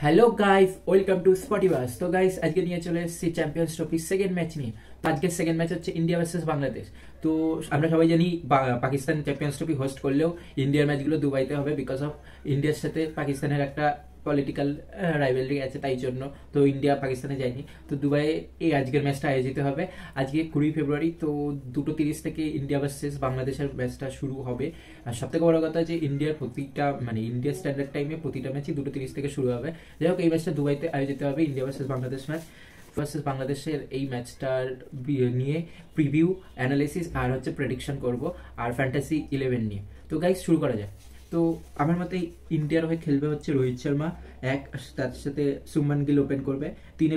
Hello guys, welcome to Spotivas. তো guys, আজকে নিয়ে চলে এসেছি চ্যাম্পিয়ন্স ট্রফির সেকেন্ড ম্যাচ নিয়ে। তো আজকের সেকেন্ড ম্যাচ হচ্ছে ইন্ডিয়া ভার্সেস বাংলাদেশ। তো আমরা সবাই জানি পাকিস্তান চ্যাম্পিয়ন্স ট্রফি হোস্ট করলেও ইন্ডিয়ার ম্যাচগুলো দুবাইতে হবে, বিকজ অফ ইন্ডিয়ার সাথে পাকিস্তানের একটা পলিটিক্যাল রাইভেলরি আছে, তাই জন্য তো ইন্ডিয়া পাকিস্তানে যায়নি। তো দুবাইয়ে এই আজকের ম্যাচটা আয়োজিত হবে আজকে 20 ফেব্রুয়ারি। তো 2:30 থেকে ইন্ডিয়া ভার্সেস বাংলাদেশের ম্যাচটা শুরু হবে। আর সব থেকে বড় কথা যে ইন্ডিয়ার প্রতিটা ইন্ডিয়ার স্ট্যান্ডার্ড টাইমে প্রতিটা ম্যাচই 2:30 থেকে শুরু হবে। যাই হোক, এই ম্যাচটা দুবাইতে আয়োজিত হবে, India versus Bangladesh match. Versus বাংলাদেশের এই ম্যাচটার নিয়ে প্রিভিউ, অ্যানালিসিস আর হচ্ছে প্রেডিকশন করব, আর ফ্যান্টাসি 11 নিয়ে। তো গাইস, শুরু করা যায়। তো আমার মতে ইন্ডিয়ার হয়ে খেলবে হচ্ছে রোহিত শর্মা, তার সাথে শুভমান গিল ওপেন করবে, 3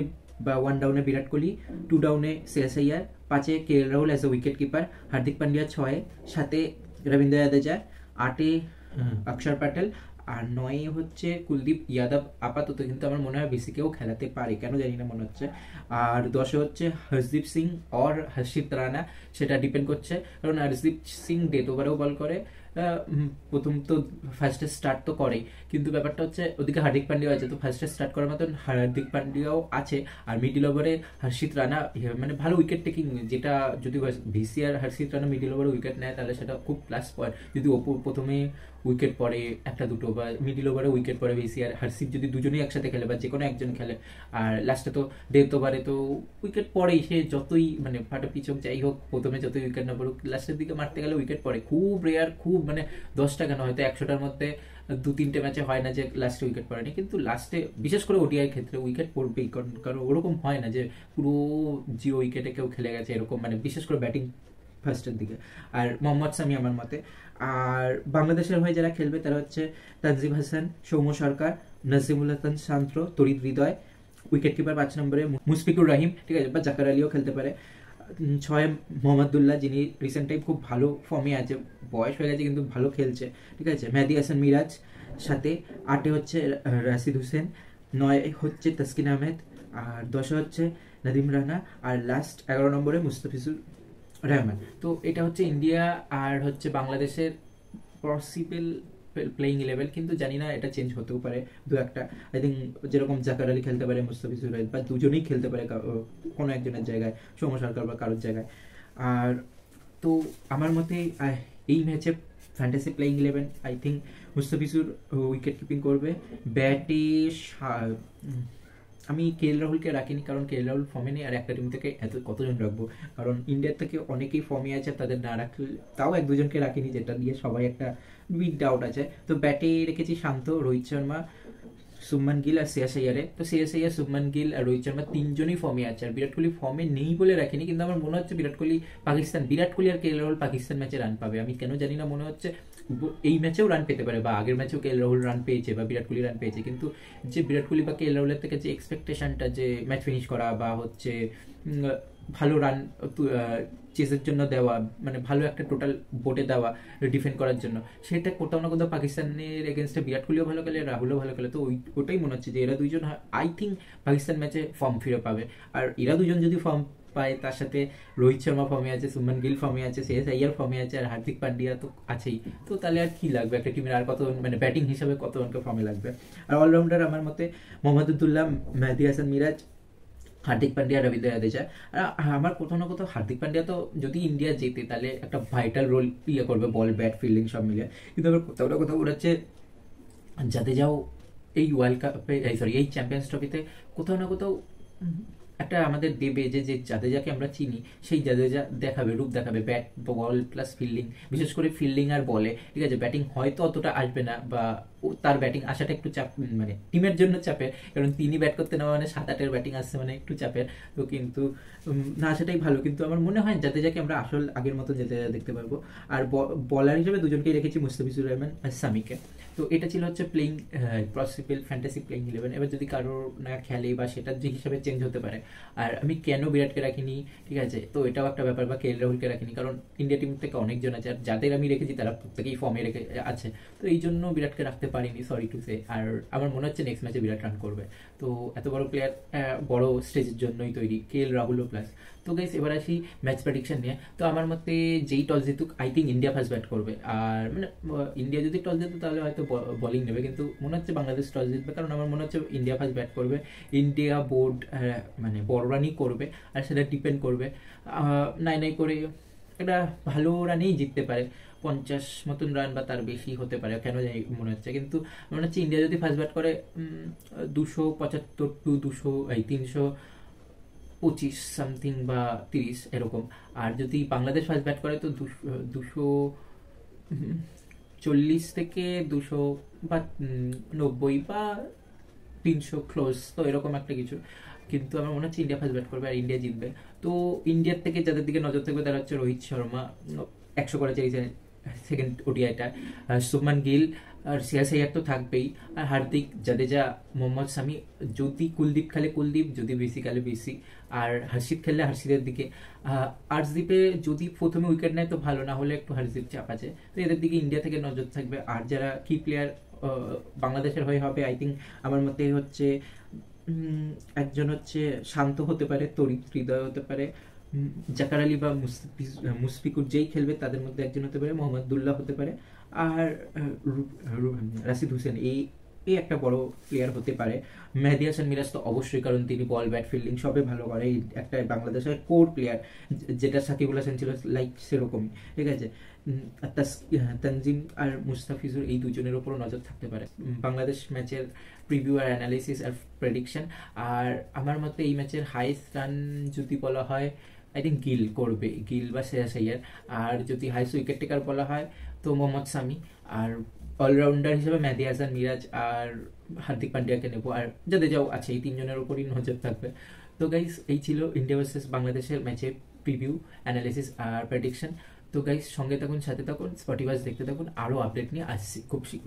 বা 1 ডাউনে বিরাট কোহলি, 2 ডাউনে Shreyas Iyer, 5 KL Rahul as a wicket keeper, Hardik Pandya 6, 7 Rabindra Jadeja, 8 অক্ষর প্যাটেল, আর 9 হচ্ছে কুলদীপ যাদব। আপাতত কিন্তু আমার মনে হয় বেশি কেউ খেলাতে পারে, কেন জানি না, মনে হচ্ছে। আর 10 হচ্ছে হর্ষদীপ সিং আর হর্ষিত রানা, সেটা ডিপেন্ড করছে, কারণ হর্ষদীপ সিং ডেথ ওভারেও বল করে। প্রথম তো ফার্স্টে স্টার্ট তো করেই, কিন্তু ব্যাপারটা হচ্ছে ওদিকে হার্দিক পান্ডিয়া আছে, তো ফার্স্টে স্টার্ট করার মতন হার্দিক পান্ডিয়াও আছে। আর মিডিল ওভারে হর্ষিত রানা ভালো উইকেট টেকিং, যেটা যদি ভিসি আর হর্ষিত রানা মিডিল ওভারে উইকেট নেয় তাহলে সেটা খুব প্লাস পয়েন্ট। যদি প্রথমে উইকেট পড়ে একটা দুটো, বা মিডিল ওভারে উইকেট পড়ে ভিসি আর হর্ষিত, যদি দুজনেই একসাথে খেলে বা যে কোনো একজন খেলে, আর লাস্টে তো ডেথ ওভারে তো উইকেট পড়েই, সে যতই ফাটা পিছক যাই হোক, প্রথমে যতই উইকেট না পড়ুক, লাস্টের দিকে মারতে গেলে উইকেট পড়ে। খুব রেয়ার, খুব 10টা কেন হয়তো 100টার মধ্যে 2-3টে ম্যাচে হয় না যে লাস্টে উইকেট পড়েনি, কিন্তু লাস্টে বিশেষ করে ওডিআই ক্ষেত্রে উইকেট পড়বেই, কারণ ওরকম হয় না যে পুরো 0 উইকেটে কেউ খেলে গেছে এরকম, বিশেষ করে ব্যাটিং ফার্স্টের দিকে। আর মোহাম্মদ সামি আমার মতে। আর বাংলাদেশের হয়ে যারা খেলবে তারা হচ্ছে তানজিম হাসান, সৌম্য সরকার, নাজিমুল হাসান শান্ত, তরিত হৃদয়, উইকেট কিপার 5 নম্বরে মুশফিকুর রহিম, ঠিক আছে, বা জাকার আলীও খেলতে পারে। 6 মোহাম্মদুল্লাহ, যিনি রিসেন্ট টাইম খুব ভালো ফর্মে আছে, বয়স হয়ে গেছে কিন্তু ভালো খেলছে, ঠিক আছে, মেহেদি হাসান মিরাজ। 7 8 হচ্ছে রাশিদ হোসেন, 9 হচ্ছে তাসকিন আহমেদ, আর 10 হচ্ছে নাদিম রানা, আর লাস্ট 11 নম্বরে মুস্তাফিজুর রহমান। তো এটা হচ্ছে ইন্ডিয়া আর হচ্ছে বাংলাদেশের পসিবল প্লেইং 11, কিন্তু জানি না, এটা চেঞ্জ হতেও পারে দু একটা। আই থিঙ্ক যেরকম জাকার আলী খেলতে পারে, মুস্তাফিজুর রহমান, বা দুজনেই খেলতে পারে কোনো একজনের জায়গায়, সৌম্য সরকার বা কারোর জায়গায়। আর তো আমার মতে এই ম্যাচে fantasy playing 11, I think Mustafizur wicket keeping করবে। ব্যাটে আমি কেএল রাহুলকে রাখিনি, কারণ কেএল রাহুল ফর্মে নেই, আর একটা টিম থেকে কতজন রাখবো, কারণ ইন্ডিয়ার থেকে অনেকেই ফর্মে আছে, তাদের না রাখলে তাও 1-2জনকে রাখিনি, যেটা দিয়ে সবাই একটা বিগ ডাউট আছে। তো ব্যাটে রেখেছি শান্ত, রোহিত শর্মা, শুভমান গিল আর শ্রেয়াস আইয়ারে। তো শ্রেয়াস আইয়ার, শুভমান গিল আর রোহিত শর্মা 3জনই ফর্মে আছে, আর বিরাট কোহলি ফর্মে নেই বলে রাখিনি, কিন্তু আমার মনে হচ্ছে বিরাট কোহলি আর কেএল রাহুল পাকিস্তান ম্যাচে রান পাবে। আমি কেন জানি না, মনে হচ্ছে এই ম্যাচেও রান পেতে পারে, বা আগের ম্যাচেও কেএল রাহুল রান পেয়েছে বা বিরাট কোহলি রান পেয়েছে, কিন্তু যে বিরাট কোহলি বা কেএল রাহুলের থেকে যে এক্সপেকটেশনটা যে ম্যাচ ফিনিশ করা বা হচ্ছে ভালো রান চেসের জন্য দেওয়া, ভালো একটা টোটাল বোর্ডে দেওয়া ডিফেন্ড করার জন্য, সেটা কোথাও না কোথাও পাকিস্তানের এগেনস্টে বিরাট কোহলিও ভালো খেলে, রাহুলও ভালো খেলে। তো ওটাই মনে হচ্ছে যে এরা দুইজন আই থিঙ্ক পাকিস্তান ম্যাচে ফর্ম ফিরে পাবে। আর এরা দুজন যদি ফর্ম পায়, তার সাথে রোহিত শর্মা ফর্মে আছে, শুভমান গিল ফর্মে আছে, শ্রেয়াস আইয়ার ফর্মে আছে, আর হার্দিক পান্ডিয়া তো আছেই। তো তাহলে আর কি লাগবে একটা টিমের, আর কত ব্যাটিং হিসাবে কতজনকে ফর্মে লাগবে। আর অলরাউন্ডার আমার মতে মোহাম্মদুল্লাহ, মেহেদি হাসান মিরাজ, হার্দিক পান্ডিয়া, রবীন্দ্র জাদেজা। আমার কোথাও না কোথাও হার্দিক পান্ডিয়া তো যদি ইন্ডিয়া জেতে তাহলে একটা ভাইটাল রোল করবে, বল ব্যাট ফিল্ডিং সব মিলে, কিন্তু আবার কোথাও না কোথাও ওরা হচ্ছে জাদেজাও এই ওয়ার্ল্ড কাপে, এই চ্যাম্পিয়ন্স ট্রফিতে কোথাও না কোথাও একটা আমাদের দেবে, যে জাদেজাকে আমরা চিনি সেই জাদেজা দেখাবে, রূপ দেখাবে, ব্যাট বল প্লাস ফিল্ডিং, বিশেষ করে ফিল্ডিং আর বলে, ঠিক আছে। ব্যাটিং হয়তো অতটা আসবে না, বা তার ব্যাটিং আসাটা একটু চাপ, টিমের জন্য চাপের, কারণ তিনি ব্যাট করতে নেওয়া সাত-আটের ব্যাটিং আসছে, একটু চাপের। তো কিন্তু না আসাটাই ভালো, কিন্তু আমার মনে হয় জাদেজাকে আমরা আসল আগের মতো জাদেজা দেখতে পারবো। আর বলার হিসেবে দুজনকেই রেখেছি, মুস্তাফিজুর রহমান আর সামিকে। তো এটা ছিল হচ্ছে প্লেইং পসিবল ফ্যান্টাসি প্লেইং 11। এবার যদি কারোর না খেলে, বা সেটার যে হিসাবে চেঞ্জ হতে পারে। আর আমি কেন বিরাটকে রাখিনি, ঠিক আছে, তো এটাও একটা ব্যাপার, বা কেএল রাহুলকে রাখিনি, কারণ ইন্ডিয়া টিম থেকে অনেকজন আছে, আর যাদের আমি রেখেছি তারা প্রত্যেকেই ফর্মে রেখে আছে, তো এই জন্য বিরাটকে রাখতে মারতে পারিনি, সরি টু সে। আর আমার মনে হচ্ছে নেক্সট ম্যাচে বিরাট রান করবে। তো এত বড় প্লেয়ার বড় স্টেজের জন্যই তৈরি, KL রাহুলও প্লাস। তো গাইস এবার আসি ম্যাচ প্রেডিকশন নিয়ে। তো আমার মতে যেই টস জিতুক I think India first bat করবে। আর মানে ইন্ডিয়া যদি টস জিতে তাহলে হয়তো বোলিং নেবে, কিন্তু মনে হচ্ছে বাংলাদেশ টস জিতবে, কারণ আমার মনে হচ্ছে ইন্ডিয়া ফার্স্ট ব্যাট করবে। ইন্ডিয়া বোর্ড মানে বড় রানই করবে, আর সেটা ডিপেন্ড করবে 9 করে একটা ভালো রানেই জিততে পারে, 50 মতন রান বা তার বেশি হতে পারে, কেন জানি মনে হচ্ছে। কিন্তু মনে হচ্ছে ইন্ডিয়া যদি ফার্স্ট ব্যাট করে 275 টু 325 সামথিং বা 30 এরকম। আর যদি বাংলাদেশ ফার্স্ট ব্যাট করে তো 240 থেকে 200 বা 90 বা 300 ক্লোজ, তো এরকম একটা কিছু। কিন্তু আমার মনে হচ্ছে ইন্ডিয়া ফার্স্ট ব্যাট করবে আর ইন্ডিয়া জিতবে। তো ইন্ডিয়ার থেকে যাদের দিকে নজর থাকবে তারা হচ্ছে রোহিত শর্মা, 100 করে চাইছে সেকেন্ড ওডিআইটা, শুভমান গিল আর শ্রেয়াস আইয়ার তো থাকবেই, আর হার্দিক, জাদেজা, মোহাম্মদ শামি, যদি কুলদীপ খেলে কুলদীপ, যদি বেসি খেলে বেসি, আর হর্ষিত খেললে হর্ষিতের দিকে। আর্শদীপে যদি প্রথমে উইকেট নেয় তো ভালো, না হলে একটু হর্ষদীপ চাপ আছে। তো এদের দিকে ইন্ডিয়া থেকে নজর থাকবে। আর যারা কি প্লেয়ার বাংলাদেশের হয়ে হবে আই থিঙ্ক আমার মতে হচ্ছে একজন হচ্ছে শান্ত হতে পারে, তরিৎ হৃদয় হতে পারে, জাকার আলী বা মুশফিকুর, যেই খেলবে তাদের মধ্যে একজন হতে পারে, মোহাম্মদুল্লাহ হতে পারে, আর রাশিদ হোসেন, এই একটা বড় প্লেয়ার হতে পারে। মেহেদী হাসান মিরাজ তো অবশ্যই, কারণ তিনি বল ব্যাট ফিল্ডিং সবে ভালো করে, একটা বাংলাদেশের কোর প্লেয়ার, যেটা সাকিবুল হাসান ছিল লাইক সেরকমই, ঠিক আছে। তানজিম আর মুস্তাফিজুর, এই দুজনের উপরও নজর থাকতে পারে। বাংলাদেশ ম্যাচের প্রিভিউ আর অ্যানালিসিস আর প্রেডিকশন। আর আমার মতে এই ম্যাচের হাইস্ট রান যদি বলা হয় আই থিঙ্ক গিল করবে, গিল বা শ্রেয়াস আইয়ার। আর যদি হাইস্ট উইকেট টেকার বলা হয় তো মোহাম্মদ শামি। আর অলরাউন্ডার হিসেবে মেহেদী হাসান মিরাজ আর হার্দিক পান্ডিয়াকে নেবো, আর জাদেজাও আছে, এই তিনজনের উপরই নজর থাকবে। তো গাইস এই ছিল ইন্ডিয়া ভার্সেস বাংলাদেশের ম্যাচের প্রিভিউ, অ্যানালিসিস আর প্রেডিকশন। তো গাইস সঙ্গে থাকুন, সাথে থাকুন, স্পটিভাইজ দেখতে থাকুন, আরও আপডেট নিয়ে আসছি খুব শীঘ্র।